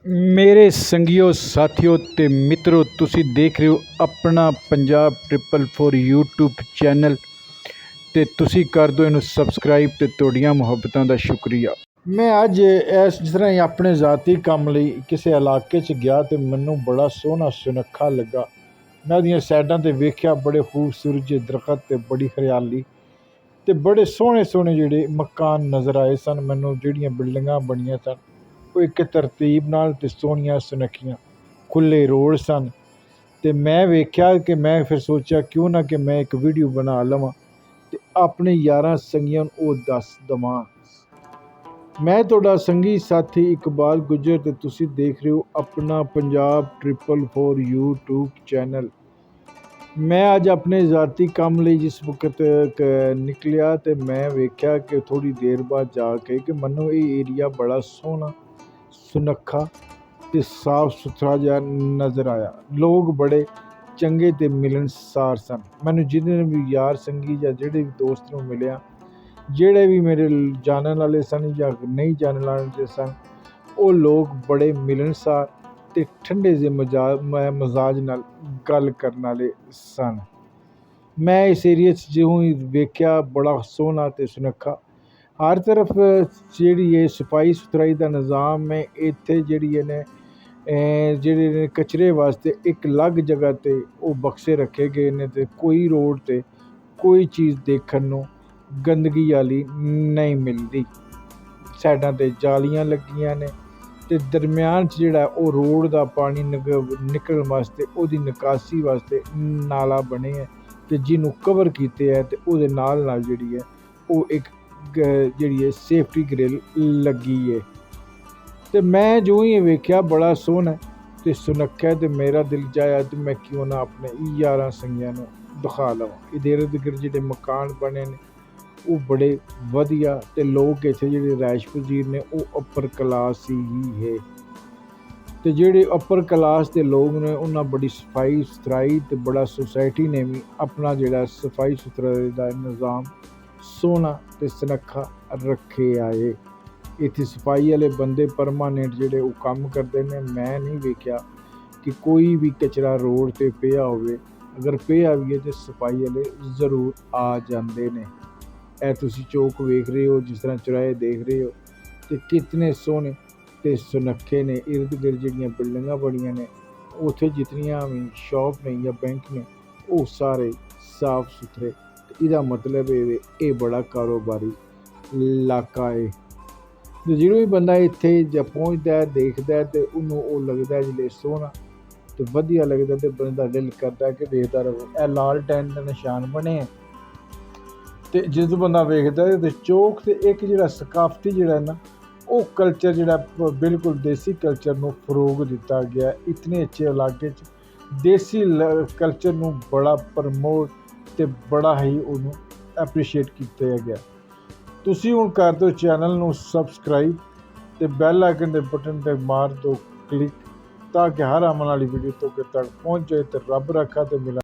ਮੇਰੇ ਸੰਗੀਓ ਸਾਥੀਓ ਤੇ ਮਿੱਤਰੋ, ਤੁਸੀਂ ਦੇਖ ਰਹੇ ਹੋ ਆਪਣਾ ਪੰਜਾਬ 444 YouTube ਚੈਨਲ ਤੇ ਤੁਸੀਂ ਕਰ ਦਿਓ ਇਹਨੂੰ ਸਬਸਕ੍ਰਾਈਬ ਤੇ ਤੁਹਾਡੀਆਂ ਮੁਹੱਬਤਾਂ ਦਾ ਸ਼ੁਕਰੀਆ। ਮੈਂ ਅੱਜ ਜਿਸ ਤਰ੍ਹਾਂ ਹੀ ਆਪਣੇ ਜ਼ਾਤੀ ਕੰਮ ਲਈ ਕਿਸੇ ਇਲਾਕੇ 'ਚ ਗਿਆ ਤੇ ਮੈਨੂੰ ਬੜਾ ਸੋਹਣਾ ਸੁਨੱਖਾ ਲੱਗਾ। ਮੈਂ ਉਹਦੀਆਂ ਸਾਈਡਾਂ ਤੇ ਵੇਖਿਆ ਬੜੇ ਖੂਬਸੂਰਤ ਜਿਹੇ ਦਰਖਤ ਤੇ ਬੜੀ ਹਰਿਆਲੀ ਤੇ ਬੜੇ ਸੋਹਣੇ ਸੋਹਣੇ ਜਿਹੜੇ ਮਕਾਨ ਨਜ਼ਰ ਆਏ ਸਨ। ਮੈਨੂੰ ਜਿਹੜੀਆਂ ਬਿਲਡਿੰਗਾਂ ਬਣੀਆਂ ਸਨ ਉਹ ਇੱਕ ਤਰਤੀਬ ਨਾਲ ਤੇ ਸੋਹਣੀਆਂ ਸੁਨੱਖੀਆਂ, ਖੁੱਲ੍ਹੇ ਰੋਡ ਸਨ। ਤੇ ਮੈਂ ਵੇਖਿਆ ਕਿ ਮੈਂ ਫਿਰ ਸੋਚਿਆ ਕਿਉਂ ਨਾ ਕਿ ਮੈਂ ਇੱਕ ਵੀਡੀਓ ਬਣਾ ਲਵਾਂ ਤੇ ਆਪਣੇ ਯਾਰਾਂ ਸੰਗੀਆਂ ਨੂੰ ਉਹ ਦੱਸ ਦੇਵਾਂ। ਮੈਂ ਤੁਹਾਡਾ ਸੰਗੀ ਸਾਥੀ ਇਕਬਾਲ ਗੁੱਜਰ ਤੇ ਤੁਸੀਂ ਦੇਖ ਰਹੇ ਹੋ ਆਪਣਾ ਪੰਜਾਬ 444 YouTube ਚੈਨਲ। ਮੈਂ ਅੱਜ ਆਪਣੇ ਜ਼ਾਤੀ ਕੰਮ ਲਈ ਜਿਸ ਵਕਤ ਨਿਕਲਿਆ ਤੇ ਮੈਂ ਵੇਖਿਆ ਕਿ ਥੋੜ੍ਹੀ ਦੇਰ ਬਾਅਦ ਜਾ ਕੇ ਕਿ ਮੈਨੂੰ ਇਹ ਏਰੀਆ ਬੜਾ ਸੋਹਣਾ ਸੁਨੱਖਾ ਤੇ ਸਾਫ ਸੁਥਰਾ ਜਿਹਾ ਨਜ਼ਰ ਆਇਆ। ਲੋਕ ਬੜੇ ਚੰਗੇ ਤੇ ਮਿਲਣਸਾਰ ਸਨ। ਮੈਨੂੰ ਜਿਹਨੇ ਵੀ ਯਾਰ ਸੰਗੀ ਜਾਂ ਜਿਹੜੇ ਵੀ ਦੋਸਤ ਨੂੰ ਮਿਲਿਆ, ਜਿਹੜੇ ਵੀ ਮੇਰੇ ਜਾਣਨ ਵਾਲੇ ਸਨ ਜਾਂ ਨਹੀਂ ਜਾਣਨ ਵਾਲੇ ਸਨ, ਉਹ ਲੋਕ ਬੜੇ ਮਿਲਣਸਾਰ ਤੇ ਠੰਡੇ ਜਿਹੇ ਮਜ਼ਾਜ ਨਾਲ ਗੱਲ ਕਰਨ ਵਾਲੇ ਸਨ। ਮੈਂ ਇਸ ਏਰੀਏ 'ਚ ਜਿਉਂ ਹੀ ਵੇਖਿਆ ਬੜਾ ਸੋਹਣਾ ਤੇ ਸੁਨੱਖਾ, ਹਰ ਤਰਫ ਜਿਹੜੀ ਇਹ ਸਫਾਈ ਸੁਥਰਾਈ ਦਾ ਨਿਜ਼ਾਮ ਹੈ। ਇੱਥੇ ਜਿਹੜੀ ਨੇ ਜਿਹੜੇ ਨੇ ਕਚਰੇ ਵਾਸਤੇ ਇੱਕ ਅਲੱਗ ਜਗ੍ਹਾ 'ਤੇ ਉਹ ਬਕਸੇ ਰੱਖੇ ਗਏ ਨੇ ਤੇ ਕੋਈ ਰੋਡ 'ਤੇ ਕੋਈ ਚੀਜ਼ ਦੇਖਣ ਨੂੰ ਗੰਦਗੀ ਵਾਲੀ ਨਹੀਂ ਮਿਲਦੀ। ਸਾਈਡਾਂ 'ਤੇ ਜਾਲੀਆਂ ਲੱਗੀਆਂ ਨੇ ਤੇ ਦਰਮਿਆਨ 'ਚ ਜਿਹੜਾ ਉਹ ਰੋਡ ਦਾ ਪਾਣੀ ਨਿਕਲਣ ਵਾਸਤੇ ਉਹਦੀ ਨਿਕਾਸੀ ਵਾਸਤੇ ਨਾਲਾ ਬਣੇ ਹੈ ਤੇ ਜਿਹਨੂੰ ਕਵਰ ਕੀਤੇ ਹੈ ਤੇ ਉਹਦੇ ਨਾਲ ਜਿਹੜੀ ਹੈ ਉਹ ਇੱਕ ਜਿਹੜੀ ਹੈ ਸੇਫਟੀ ਗ੍ਰਿਲ ਲੱਗੀ ਹੈ। ਤੇ ਮੈਂ ਜੋ ਹੀ ਵੇਖਿਆ ਬੜਾ ਸੋਹਣਾ ਤੇ ਸੁਨੱਖਾ ਤੇ ਮੇਰਾ ਦਿਲ ਚਾਹਿਆ ਤੇ ਮੈਂ ਕਿਉਂ ਨਾ ਆਪਣੇ ਯਾਰਾਂ ਸੰਗੀਆਂ ਨੂੰ ਦਿਖਾ ਲਵਾਂ। ਇਹਦੇ ਇਰਦ ਗਿਰਦ ਜਿਹੜੇ ਮਕਾਨ ਬਣੇ ਨੇ ਉਹ ਬੜੇ ਵਧੀਆ ਤੇ ਲੋਕ ਇੱਥੇ ਜਿਹੜੇ ਰਿਹਾਇਸ਼ ਪਜ਼ੀਰ ਨੇ ਉਹ ਅਪਰ ਕਲਾਸ ਹੀ ਹੈ। ਤੇ ਜਿਹੜੇ ਅਪਰ ਕਲਾਸ ਦੇ ਲੋਕ ਨੇ ਉਹਨਾਂ ਬੜੀ ਸਫਾਈ ਸੁਥਰਾਈ ਤੇ ਬੜਾ ਸੁਸਾਇਟੀ ਨੇ ਵੀ ਆਪਣਾ ਜਿਹੜਾ ਸਫਾਈ ਸੁਥਰਾਈ ਦਾ ਨਿਜ਼ਾਮ ਸੋਹਣਾ ਤੇ ਸੁਨੱਖਾ ਰੱਖੇ ਆਏ। ਇੱਥੇ ਸਫਾਈ ਵਾਲੇ ਬੰਦੇ ਪਰਮਾਨੈਂਟ ਜਿਹੜੇ ਉਹ ਕੰਮ ਕਰਦੇ ਨੇ। ਮੈਂ ਨਹੀਂ ਵੇਖਿਆ ਕਿ ਕੋਈ ਵੀ ਕਚਰਾ ਰੋਡ 'ਤੇ ਪਿਆ ਹੋਵੇ, ਅਗਰ ਪਿਆ ਵੀ ਹੈ ਤਾਂ ਸਫਾਈ ਵਾਲੇ ਜ਼ਰੂਰ ਆ ਜਾਂਦੇ ਨੇ। ਇਹ ਤੁਸੀਂ ਚੌਕ ਵੇਖ ਰਹੇ ਹੋ, ਜਿਸ ਤਰ੍ਹਾਂ ਚੁਰਾਹੇ ਦੇਖ ਰਹੇ ਹੋ ਤੇ ਕਿਤਨੇ ਸੋਹਣੇ ਤੇ ਸੁਨੱਖੇ ਨੇ। ਇਰਦ ਗਿਰਦ ਜਿਹੜੀਆਂ ਬਿਲਡਿੰਗਾਂ ਬਣੀਆਂ ਨੇ ਉੱਥੇ ਜਿਤਨੀਆਂ ਵੀ ਸ਼ੌਪ ਨੇ ਜਾਂ ਬੈਂਕ ਨੇ ਉਹ ਸਾਰੇ ਸਾਫ ਸੁਥਰੇ। ਇਹਦਾ ਮਤਲਬ ਇਹ ਬੜਾ ਕਾਰੋਬਾਰੀ ਇਲਾਕਾ ਹੈ। ਜਿਹੜਾ ਵੀ ਬੰਦਾ ਇੱਥੇ ਜਾਂ ਪਹੁੰਚਦਾ ਦੇਖਦਾ ਤੇ ਉਹਨੂੰ ਉਹ ਲੱਗਦਾ ਜਿਹੜੇ ਸੋਹਣਾ ਤੇ ਵਧੀਆ ਲੱਗਦਾ ਤੇ ਬੰਦਾ ਦਿਲ ਕਰਦਾ ਕਿ ਵੇਖਦਾ ਰਹੇ। ਇਹ ਲਾਲ ਟੈਨ ਦੇ ਨਿਸ਼ਾਨ ਬਣੇ ਹੈ ਤੇ ਜਦੋਂ ਬੰਦਾ ਵੇਖਦਾ ਤੇ ਚੌਕ ਤੇ ਇੱਕ ਜਿਹੜਾ ਸਕਾਫਤੀ ਜਿਹੜਾ ਨਾ ਉਹ ਕਲਚਰ ਜਿਹੜਾ ਬਿਲਕੁਲ ਦੇਸੀ ਕਲਚਰ ਨੂੰ ਫਰੋਗ ਦਿੱਤਾ ਗਿਆ। ਇਤਨੇ ਅੱਛੇ ਇਲਾਕੇ 'ਚ ਦੇਸੀ ਕਲਚਰ ਨੂੰ ਬੜਾ ਪ੍ਰਮੋਟ ਤੇ ਬੜਾ ਹੀ ਉਹਨੂੰ ਐਪਰੀਸ਼ੀਏਟ ਕੀਤਾ ਗਿਆ। ਤੁਸੀਂ ਹੁਣ ਕਰ ਦਿਓ ਚੈਨਲ ਨੂੰ ਸਬਸਕ੍ਰਾਈਬ ਤੇ ਬੈਲ ਆਈਕਨ ਦੇ ਬਟਨ 'ਤੇ ਮਾਰ ਦਿਓ ਕਲਿੱਕ ਤਾਂ ਕਿ ਹਰ ਆਉਣ ਵਾਲੀ ਵੀਡੀਓ ਤੁਹਾਡੇ ਤੱਕ ਪਹੁੰਚ ਜਾਏ। ਤੇ ਰੱਬ ਰੱਖਾ ਤੇ ਮਿਲਾ।